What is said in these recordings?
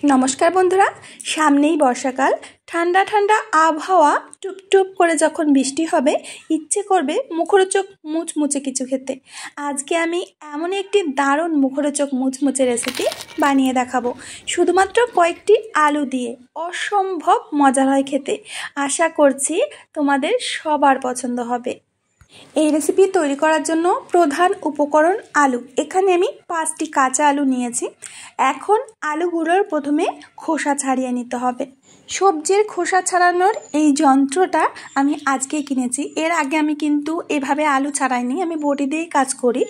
নমস্কার বন্ধুরা, সামনেই বর্ষাকাল। ঠান্ডা ঠান্ডা আবহাওয়া, টুপটুপ করে যখন বৃষ্টি হবে ইচ্ছে করবে মুখরোচক মুচমুচে কিছু খেতে। আজকে আমি এমন একটি দারুণ মুখরোচক মুচমুচে রেসিপি বানিয়ে দেখাবো, শুধুমাত্র কয়েকটি আলু দিয়ে। অসম্ভব মজার হয় খেতে। আশা করছি তোমাদের সবার পছন্দ হবে। এই রেসিপি তৈরি করার জন্য প্রধান উপকরণ আলু। এখানে আমি 5টি কাঁচা আলু নিয়েছি। এখন আলুগুলোর প্রথমে খোসা ছাড়িয়ে নিতে হবে। সবজির খোসা ছাড়ানোর এই যন্ত্রটা আমি আজকেই কিনেছি। এর আগে আমি কিন্তু এভাবে আলু ছাড়াইনি, আমি বটি দিয়েই কাজ করি।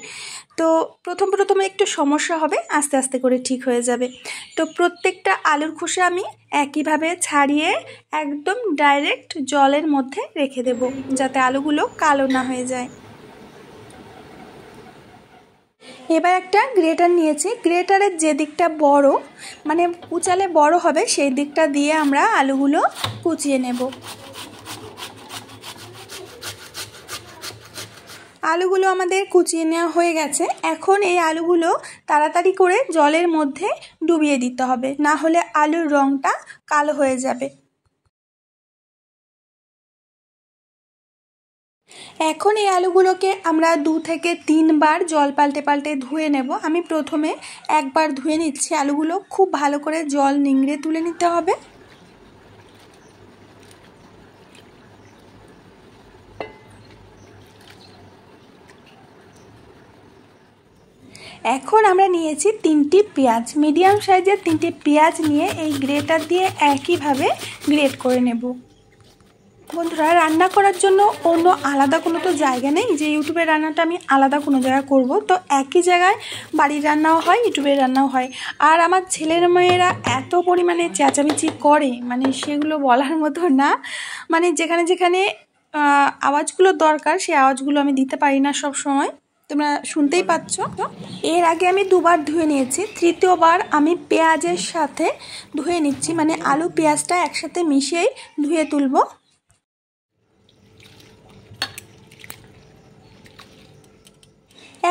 তো প্রথমে একটু সমস্যা হবে, আস্তে আস্তে করে ঠিক হয়ে যাবে। তো প্রত্যেকটা আলুর খোসা আমি একইভাবে ছাড়িয়ে একদম ডাইরেক্ট জলের মধ্যে রেখে দেব, যাতে আলুগুলো কালো না হয়ে যায়। এবার একটা গ্রেটার নিয়েছি। গ্রেটারের যে দিকটা বড়, মানে কুচালে বড় হবে, সেই দিকটা দিয়ে আমরা আলুগুলো কুচিয়ে নেব। আলুগুলো আমাদের কুচিয়ে নেওয়া হয়ে গেছে। এখন এই আলুগুলো তাড়াতাড়ি করে জলের মধ্যে ডুবিয়ে দিতে হবে, না হলে আলুর রঙটা কালো হয়ে যাবে। এখন এই আলুগুলোকে আমরা 2 থেকে 3 বার জল পাল্টে পাল্টে ধুয়ে নেব। আমি প্রথমে একবার ধুয়ে নিচ্ছি। আলুগুলো খুব ভালো করে জল নিংড়ে তুলে নিতে হবে। এখন আমরা নিয়েছি 3টি পেঁয়াজ, মিডিয়াম সাইজের 3টি পেঁয়াজ নিয়ে এই গ্রেটার দিয়ে একইভাবে গ্রেট করে নেব। বন্ধুরা, রান্না করার জন্য অন্য আলাদা কোনো তো জায়গা নেই যে ইউটিউবের রান্নাটা আমি আলাদা কোনো জায়গায় করব। তো একই জায়গায় বাড়ির রান্নাও হয়, ইউটিউবের রান্নাও হয়। আর আমার ছেলের মেয়েরা এত পরিমাণে চেঁচামেচি করে, মানে সেগুলো বলার মতো না। মানে যেখানে যেখানে আওয়াজগুলো দরকার সেই আওয়াজগুলো আমি দিতে পারি না সব সময়, তোমরা শুনতেই পাচ্ছ। এর আগে আমি 2 বার ধুয়ে নিয়েছি, তৃতীয়বার আমি পেঁয়াজের সাথে ধুয়ে নিচ্ছি, মানে আলু পেঁয়াজটা একসাথে মিশিয়েই ধুয়ে তুলব।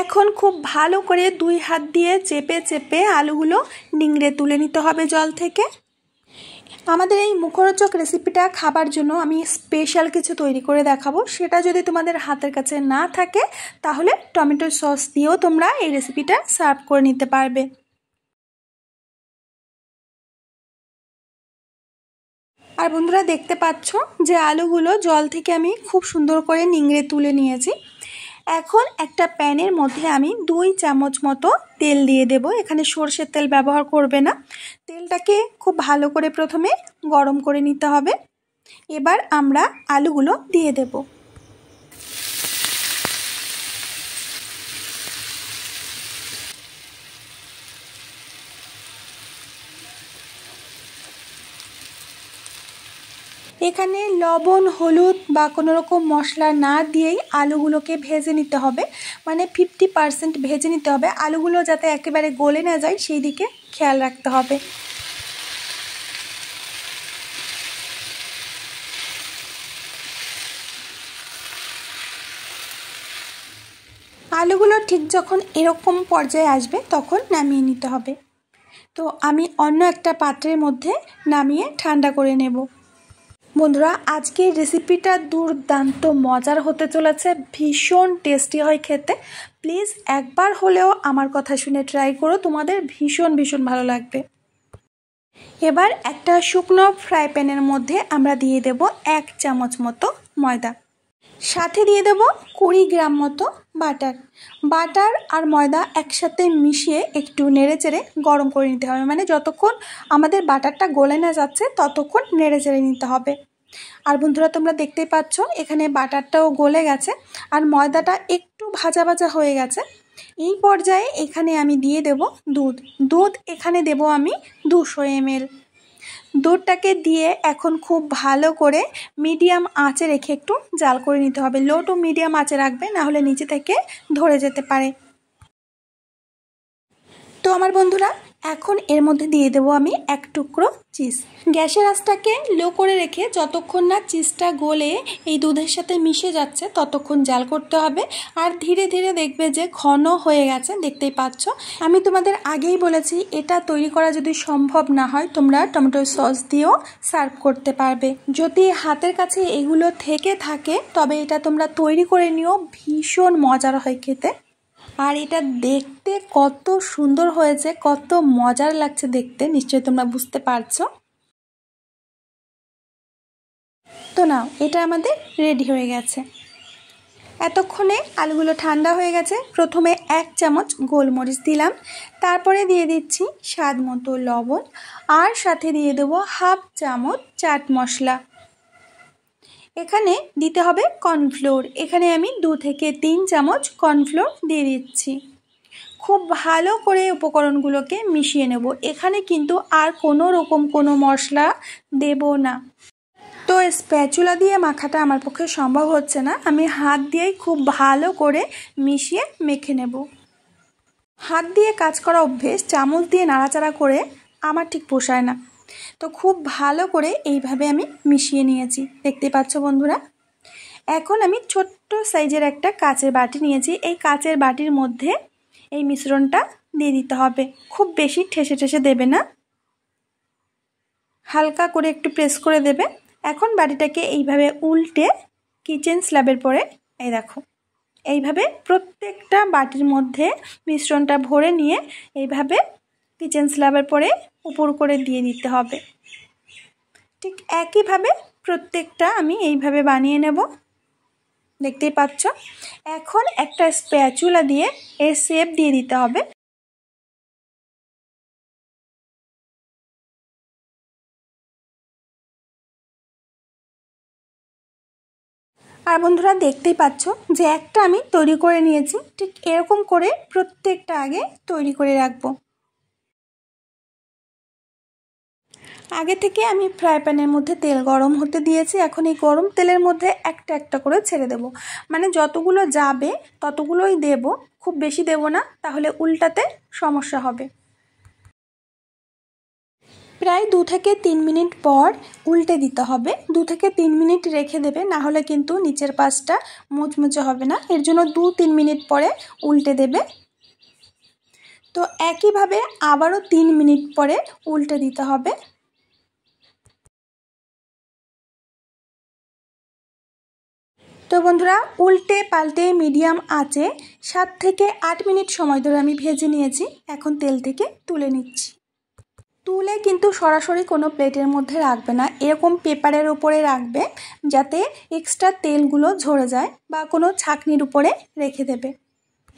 এখন খুব ভালো করে 2 হাত দিয়ে চেপে চেপে আলুগুলো নিংড়ে তুলে নিতে হবে জল থেকে। আমাদের এই মুখরোচক রেসিপিটা খাবার জন্য আমি স্পেশাল কিছু তৈরি করে দেখাবো। সেটা যদি তোমাদের হাতের কাছে না থাকে তাহলে টমেটো সস দিয়েও তোমরা এই রেসিপিটা সার্ভ করে নিতে পারবে। আর বন্ধুরা, দেখতে পাচ্ছ যে আলুগুলো জল থেকে আমি খুব সুন্দর করে নিংড়ে তুলে নিয়েছি। এখন একটা প্যানের মধ্যে আমি 2 চামচ মতো তেল দিয়ে দেব। এখানে সরষের তেল ব্যবহার করবে না। তেলটাকে খুব ভালো করে প্রথমে গরম করে নিতে হবে। এবার আমরা আলুগুলো দিয়ে দেব। এখানে লবণ, হলুদ বা কোনো রকম মশলা না দিয়েই আলুগুলোকে ভেজে নিতে হবে, মানে 50% ভেজে নিতে হবে। আলুগুলো যাতে একেবারে গলে না যায় সেই দিকে খেয়াল রাখতে হবে। আলুগুলো ঠিক যখন এরকম পর্যায়ে আসবে তখন নামিয়ে নিতে হবে। তো আমি অন্য একটা পাত্রের মধ্যে নামিয়ে ঠান্ডা করে নেব। বন্ধুরা, আজকের রেসিপিটা দুর্দান্ত মজার হতে চলেছে, ভীষণ টেস্টি হয় খেতে। প্লিজ একবার হলেও আমার কথা শুনে ট্রাই করো, তোমাদের ভীষণ ভীষণ ভালো লাগবে। এবার একটা শুকনো ফ্রাই প্যানের মধ্যে আমরা দিয়ে দেব 1 চামচ মতো ময়দা, সাথে দিয়ে দেব 20 গ্রাম মতো বাটার। বাটার আর ময়দা একসাথে মিশিয়ে একটু নেড়েচেড়ে গরম করে নিতে হবে, মানে যতক্ষণ আমাদের বাটারটা গলে না যাচ্ছে ততক্ষণ নেড়েচেড়ে নিতে হবে। আর বন্ধুরা, তোমরা দেখতেই পাচ্ছ এখানে বাটারটাও গলে গেছে আর ময়দাটা একটু ভাজা ভাজা হয়ে গেছে। এই পর্যায়ে এখানে আমি দিয়ে দেব দুধ। এখানে দেব আমি 200 ml। দুধটাকে দিয়ে এখন খুব ভালো করে মিডিয়াম আঁচে রেখে একটু জাল করে নিতে হবে। লো টু মিডিয়াম আঁচে রাখবে, না হলে নিচে থেকে ধরে যেতে পারে। তো আমার বন্ধুরা, এখন এর মধ্যে দিয়ে দেবো আমি এক টুকরো চিজ। গ্যাসের আঁচটাকে লো করে রেখে যতক্ষণ না চিজটা গলে এই দুধের সাথে মিশে যাচ্ছে ততক্ষণ জাল করতে হবে। আর ধীরে ধীরে দেখবে যে ঘন হয়ে গেছে, দেখতেই পাচ্ছ। আমি তোমাদের আগেই বলেছি এটা তৈরি করা যদি সম্ভব না হয় তোমরা টমেটো সস দিয়েও সার্ভ করতে পারবে। যদি হাতের কাছে এগুলো থেকে থাকে তবে এটা তোমরা তৈরি করে নিও, ভীষণ মজার হয় খেতে। আর এটা দেখতে কত সুন্দর হয়েছে, কত মজার লাগছে দেখতে, নিশ্চয়ই তোমরা বুঝতে পারছো। তো নাও, এটা আমাদের রেডি হয়ে গেছে। এতক্ষণে আলুগুলো ঠান্ডা হয়ে গেছে। প্রথমে 1 চামচ গোলমরিচ দিলাম, তারপরে দিয়ে দিচ্ছি স্বাদ মতো লবণ, আর সাথে দিয়ে দেবো 1/2 চামচ চাট মশলা। এখানে দিতে হবে কর্নফ্লোর। এখানে আমি 2 থেকে 3 চামচ কর্নফ্লোর দিয়ে দিচ্ছি। খুব ভালো করে উপকরণগুলোকে মিশিয়ে নেব। এখানে কিন্তু আর কোনো রকম কোনো মশলা দেব না। তো স্প্যাচুলা দিয়ে মাখাটা আমার পক্ষে সম্ভব হচ্ছে না, আমি হাত দিয়েই খুব ভালো করে মিশিয়ে মেখে নেব। হাত দিয়ে কাজ করা অভ্যেস, চামচ দিয়ে নাড়াচাড়া করে আমার ঠিক পোষায় না। তো খুব ভালো করে এইভাবে আমি মিশিয়ে নিয়েছি, দেখতে পাচ্ছ বন্ধুরা। এখন আমি ছোট্ট সাইজের একটা কাচের বাটি নিয়েছি। এই কাচের বাটির মধ্যে এই মিশ্রণটা দিয়ে দিতে হবে। খুব বেশি ঠেসে ঠেসে দেবে না, হালকা করে একটু প্রেস করে দেবে। এখন বাটিটাকে এইভাবে উল্টে কিচেন স্ল্যাবের পরে এই দেখো এইভাবে প্রত্যেকটা বাটির মধ্যে মিশ্রণটা ভরে নিয়ে এইভাবে কিচেন স্ল্যাবের পরে উপর করে দিয়ে দিতে হবে। ঠিক একইভাবে প্রত্যেকটা আমি এইভাবে বানিয়ে নেব, দেখতেই পাচ্ছ। এখন একটা স্প্যাচুলা দিয়ে এর শেপ দিয়ে দিতে হবে। আর বন্ধুরা দেখতেই পাচ্ছ যে একটা আমি তৈরি করে নিয়েছি। ঠিক এরকম করে প্রত্যেকটা আগে তৈরি করে রাখবো। আগে থেকে আমি ফ্রাই প্যানের মধ্যে তেল গরম হতে দিয়েছি। এখন এই গরম তেলের মধ্যে একটা একটা করে ছেড়ে দেব, মানে যতগুলো যাবে ততগুলোই দেব, খুব বেশি দেব না, তাহলে উল্টাতে সমস্যা হবে। প্রায় 2 থেকে 3 মিনিট পর উল্টে দিতে হবে। 2 থেকে 3 মিনিট রেখে দেবে, না হলে কিন্তু নিচের পাশটা মুচমুচে হবে না। এর জন্য 2-3 মিনিট পরে উল্টে দেবে। তো একইভাবে আবারও 3 মিনিট পরে উল্টে দিতে হবে। তো বন্ধুরা উল্টে পাল্টে মিডিয়াম আঁচে 7 থেকে 8 মিনিট সময় ধরে আমি ভেজে নিয়েছি। এখন তেল থেকে তুলে নিচ্ছি। তুলে কিন্তু সরাসরি কোনো প্লেটের মধ্যে রাখবে না, এরকম পেপারের উপরে রাখবে যাতে এক্সট্রা তেলগুলো ঝরে যায়, বা কোনো ছাঁকনির উপরে রেখে দেবে।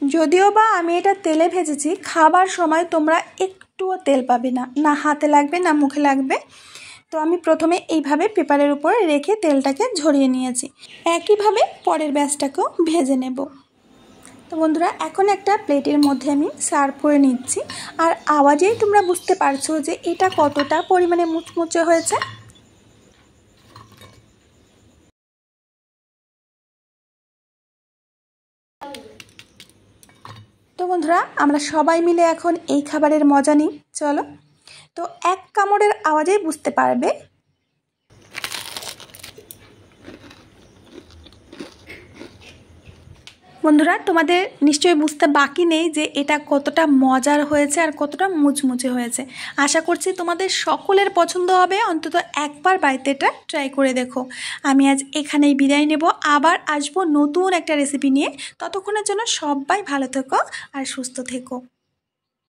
যদিও বা আমি এটা তেলে ভেজেছি, খাবার সময় তোমরা একটুও তেল পাবে না, না হাতে লাগবে না মুখে লাগবে। তো আমি প্রথমে এইভাবে পেপারের উপরে রেখে তেলটাকে ঝরিয়ে নিয়েছি। একইভাবে পরের ব্যাচটাকেও ভেজে নেব। তো বন্ধুরা এখন একটা প্লেটের মধ্যে আমি সার্ভ করে নিচ্ছি। আর আওয়াজেই তোমরা বুঝতে পারছো যে এটা কতটা পরিমাণে মুচমুচে হয়েছে। তো বন্ধুরা আমরা সবাই মিলে এখন এই খাবারের মজা নিই, চলো। তো এক কামড়ের আওয়াজেই বুঝতে পারবে। বন্ধুরা তোমাদের নিশ্চয়ই বুঝতে বাকি নেই যে এটা কতটা মজার হয়েছে আর কতটা মুচমুচে হয়েছে। আশা করছি তোমাদের সকলের পছন্দ হবে, অন্তত একবার বাড়িতে এটা ট্রাই করে দেখো। আমি আজ এখানেই বিদায় নেব, আবার আসবো নতুন একটা রেসিপি নিয়ে। ততক্ষণের জন্য সবাই ভালো থেকো আর সুস্থ থেকো।